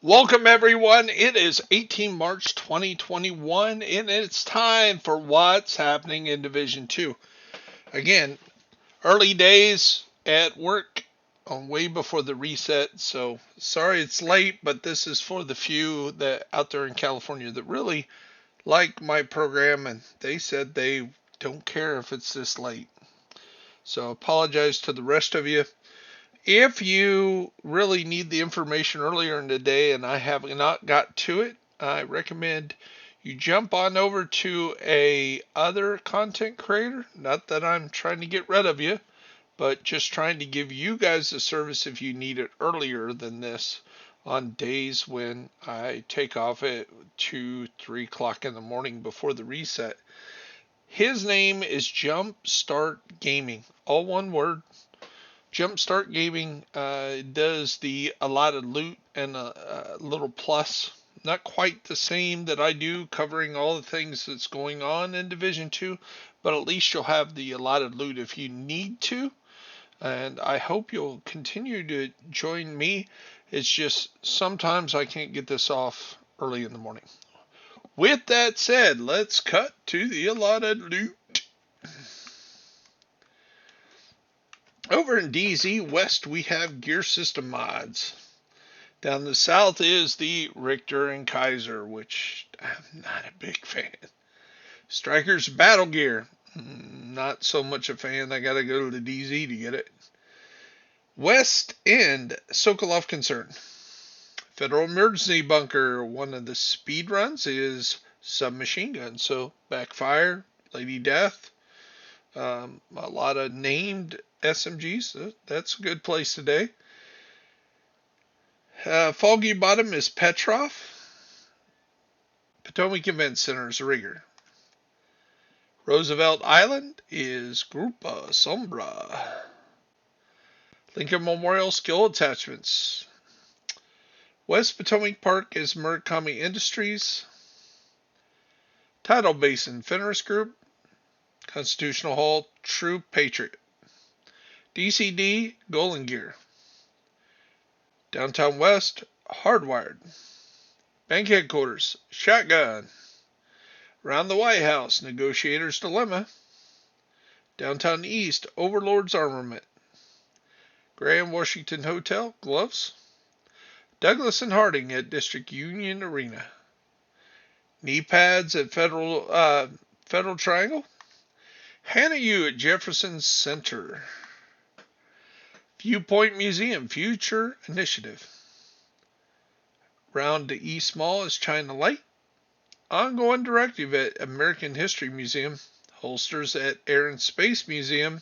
Welcome everyone. It is 18 March 2021 and it's time for what's happening in Division 2. Again, early days at work way before the reset. So sorry it's late, but this is for the few that out there in California that really like my program and they said they don't care if it's this late. So apologize to the rest of you. If you really need the information earlier in the day and I have not got to it, I recommend you jump on over to a other content creator. Not that I'm trying to get rid of you, but just trying to give you guys a service if you need it earlier than this on days when I take off at 2, 3 o'clock in the morning before the reset. His name is Jumpstart Gaming, all one word. Jumpstart Gaming does the allotted loot and a little plus. Not quite the same that I do, covering all the things that's going on in Division 2, but at least you'll have the allotted loot if you need to. And I hope you'll continue to join me. It's just sometimes I can't get this off early in the morning. With that said, let's cut to the allotted loot. Over in DZ West, we have gear system mods. Down the south is the Richter and Kaiser, which I'm not a big fan. Striker's Battle Gear, not so much a fan. I gotta go to the DZ to get it. West End Sokolov Concern. Federal Emergency Bunker, one of the speed runs is submachine gun, so backfire, Lady Death, a lot of named SMGs. That's a good place today. Foggy Bottom is Petrov. Potomac Event Center is Rigger. Roosevelt Island is Grupa Sombra. Lincoln Memorial Skill Attachments. West Potomac Park is Murakami Industries. Tidal Basin Fenris Group. Constitutional Hall True Patriot. DCD Golden Gear. Downtown West Hardwired. Bank Headquarters Shotgun. Around the White House Negotiator's Dilemma. Downtown East Overlord's Armament. Grand Washington Hotel Gloves. Douglas and Harding at District Union Arena. Knee pads at Federal Triangle. Hannah Yu at Jefferson Center. Viewpoint Museum Future Initiative. Round to East Mall is China Light. Ongoing Directive at American History Museum. Holsters at Air and Space Museum.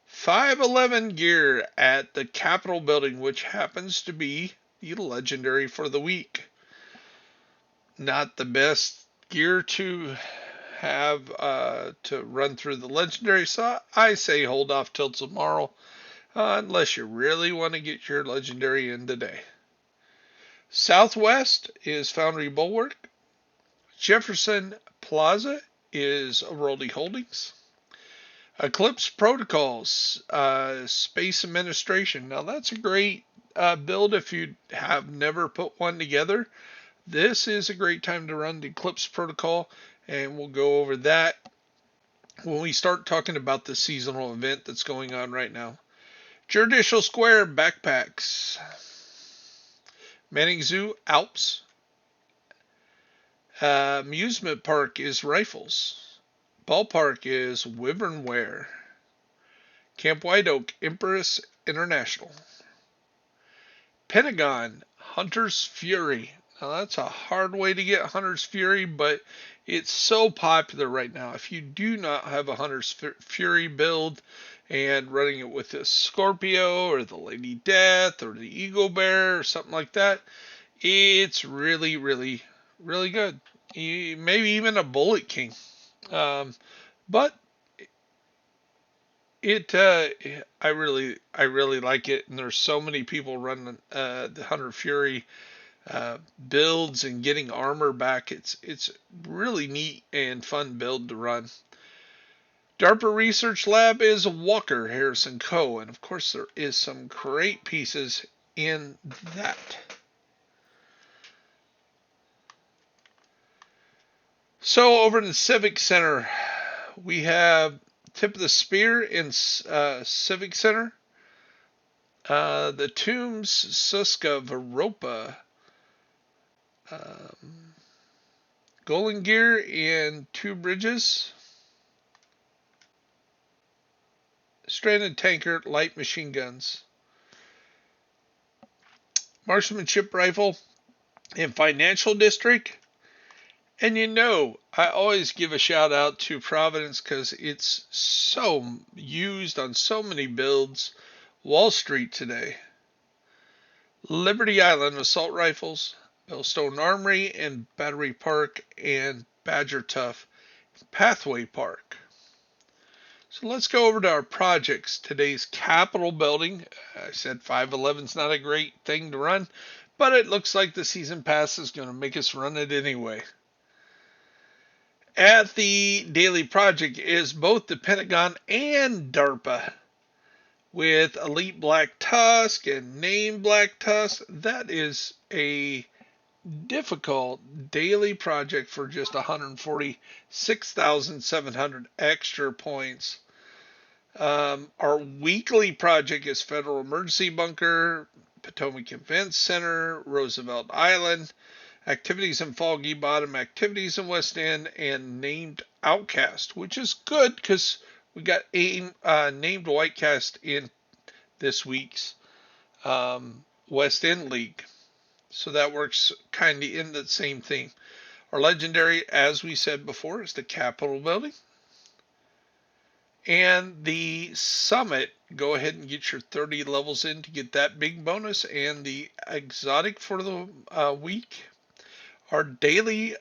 511 gear at the Capitol Building, which happens to be the legendary for the week. Not the best gear to have to run through the legendary, so I say hold off till tomorrow, unless you really want to get your legendary in today. Southwest is Foundry Bulwark. Jefferson Plaza is Roldy Holdings. Eclipse Protocols, Space Administration. Now that's a great build if you have never put one together. This is a great time to run the Eclipse Protocol, and we'll go over that when we start talking about the seasonal event that's going on right now. Judicial Square Backpacks. Manning Zoo Alps. Amusement Park is Rifles. Ballpark is Wyvernware. Camp White Oak Empress International. Pentagon Hunter's Fury. Now that's a hard way to get Hunter's Fury, but it's so popular right now. If you do not have a Hunter's Fury build and running it with the Scorpio or the Lady Death or the Eagle Bear or something like that, it's really, really, really good. Maybe even a Bullet King. But I really like it, and there's so many people running the Hunter Fury builds and getting armor back. It's really neat and fun build to run. DARPA Research Lab is Walker Harrison Co. And of course there is some great pieces in that. So over in the Civic Center, we have Tip of the Spear in Civic Center. The Tombs, Suska, Varopa, Golden Gear in Two Bridges, Stranded Tanker, Light Machine Guns, Marksmanship Rifle in Financial District. And I always give a shout out to Providence because it's so used on so many builds. Wall Street today. Liberty Island Assault Rifles, Millstone Armory and Battery Park, and Badger Tough Pathway Park. So let's go over to our projects. Today's Capitol building. I said 511 is not a great thing to run, but it looks like the season pass is going to make us run it anyway. At the daily project is both the Pentagon and DARPA with Elite Black Tusk and Name Black Tusk. That is a difficult daily project for just 146,700 extra points. Our weekly project is Federal Emergency Bunker, Potomac Event Center, Roosevelt Island, activities in Foggy Bottom, activities in West End, and named Outcast, which is good because we got named Whitecast in this week's West End League. So that works kind of in the same theme. Our legendary, as we said before, is the Capitol building. And the summit, go ahead and get your 30 levels in to get that big bonus. And the exotic for the week, our daily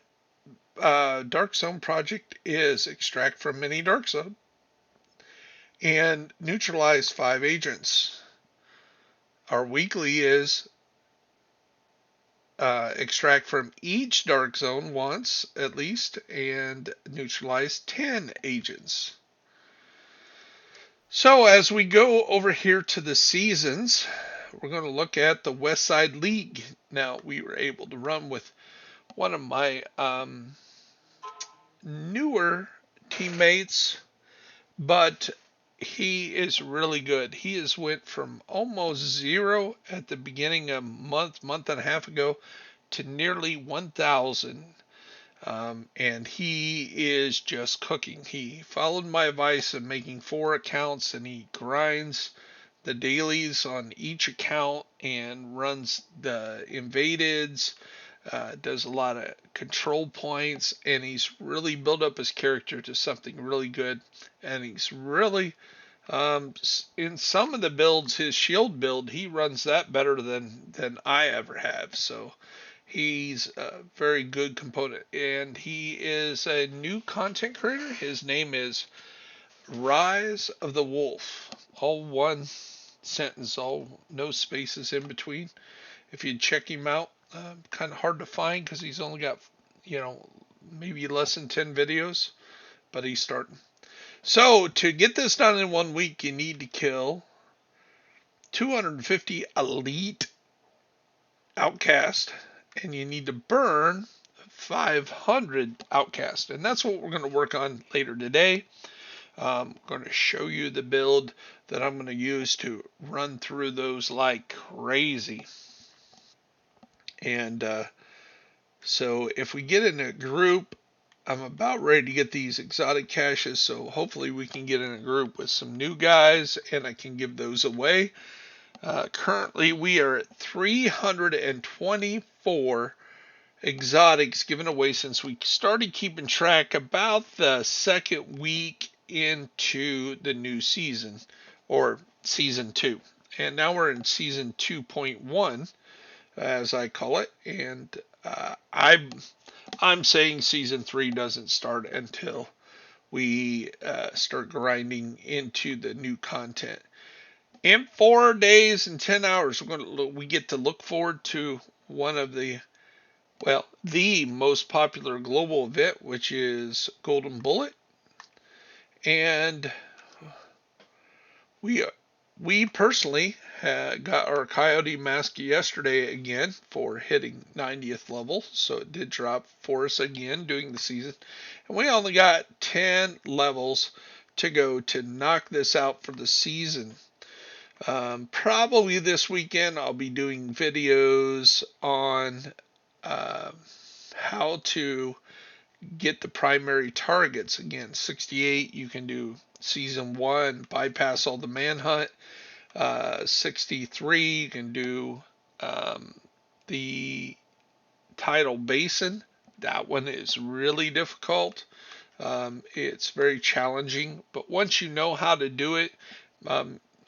Dark Zone project is extract from mini Dark Zone and neutralize 5 agents. Our weekly is extract from each Dark Zone once at least and neutralize 10 agents. So as we go over here to the seasons, we're going to look at the West Side League. Now, we were able to run with one of my newer teammates, but he is really good. He has went from almost 0 at the beginning of month and a half ago to nearly 1,000. And he is just cooking. He followed my advice of making 4 accounts, and he grinds the dailies on each account and runs the invadeds, does a lot of control points, and he's really built up his character to something really good. And he's really, in some of the builds, his shield build, he runs that better than I ever have. So he's a very good component, and he is a new content creator. His name is Rise of the Wolf. All one sentence, no spaces in between. If you check him out, kind of hard to find because he's only got, maybe less than 10 videos, but he's starting. So to get this done in 1 week, you need to kill 250 elite outcast, and you need to burn 500 outcast. And that's what we're going to work on later today. I'm going to show you the build that I'm going to use to run through those like crazy. And so if we get in a group, I'm about ready to get these exotic caches, so hopefully we can get in a group with some new guys and I can give those away. Currently we are at 324 exotics given away since we started keeping track about the second week into the new season, or season 2. And now we're in season 2.1, as I call it, and I'm saying season 3 doesn't start until we start grinding into the new content. In 4 days and 10 hours, we get to look forward to one of the most popular global event, which is Golden Bullet, and we We personally got our coyote mask yesterday again for hitting 90th level, so it did drop for us again during the season. And we only got 10 levels to go to knock this out for the season. Probably this weekend I'll be doing videos on how to get the primary targets. Again, 68, you can do season 1, bypass all the manhunt. 63, you can do the tidal basin. That one is really difficult. It's very challenging, but once you know how to do it,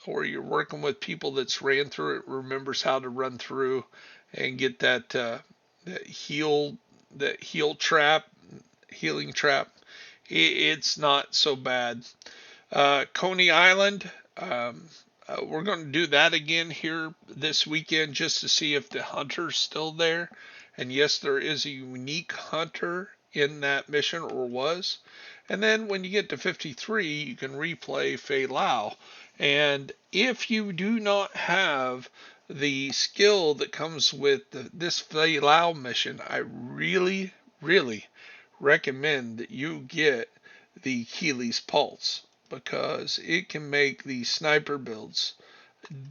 or you're working with people that's ran through it, remembers how to run through and get that healing trap, it's not so bad. Coney Island, we're going to do that again here this weekend just to see if the hunter's still there. And yes, there is a unique hunter in that mission, or was. And then when you get to 53, you can replay Fei Lao. And if you do not have the skill that comes with this Fei Lao mission, I really, really recommend that you get the Keeley's Pulse, because it can make the sniper builds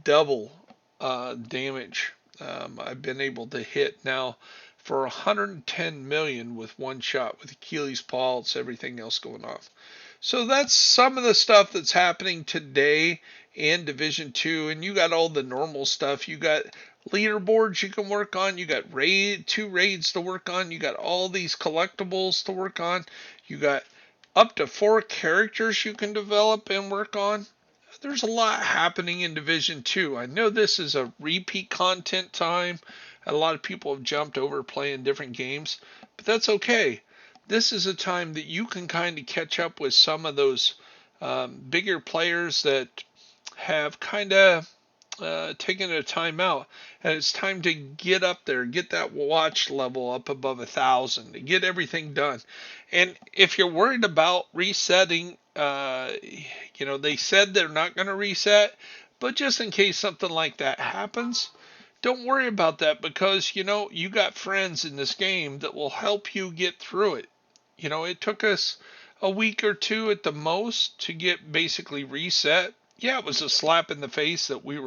double damage. I've been able to hit now for 110 million with one shot with Achilles Pulse, everything else going off. So that's some of the stuff that's happening today in Division 2, and you got all the normal stuff. You got leaderboards you can work on. You got 2 raids to work on. You got all these collectibles to work on. You got up to 4 characters you can develop and work on. There's a lot happening in Division 2. I know this is a repeat content time. A lot of people have jumped over playing different games, but that's okay. This is a time that you can kind of catch up with some of those bigger players that have kind of taken a time out, and it's time to get up there, get that watch level up above 1,000, to get everything done. And if you're worried about resetting, they said they're not going to reset, but just in case something like that happens, don't worry about that, because you got friends in this game that will help you get through it. It took us a week or 2 at the most to get basically reset. Yeah, it was a slap in the face that we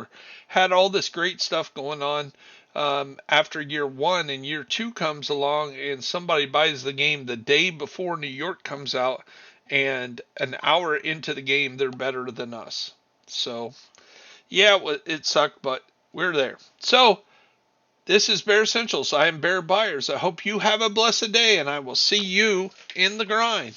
had all this great stuff going on after year 1, and year 2 comes along and somebody buys the game the day before New York comes out, and an hour into the game they're better than us. So yeah, it sucked, but we're there. So this is Bear Essentials. I am Bear Byers. I hope you have a blessed day, and I will see you in the grind.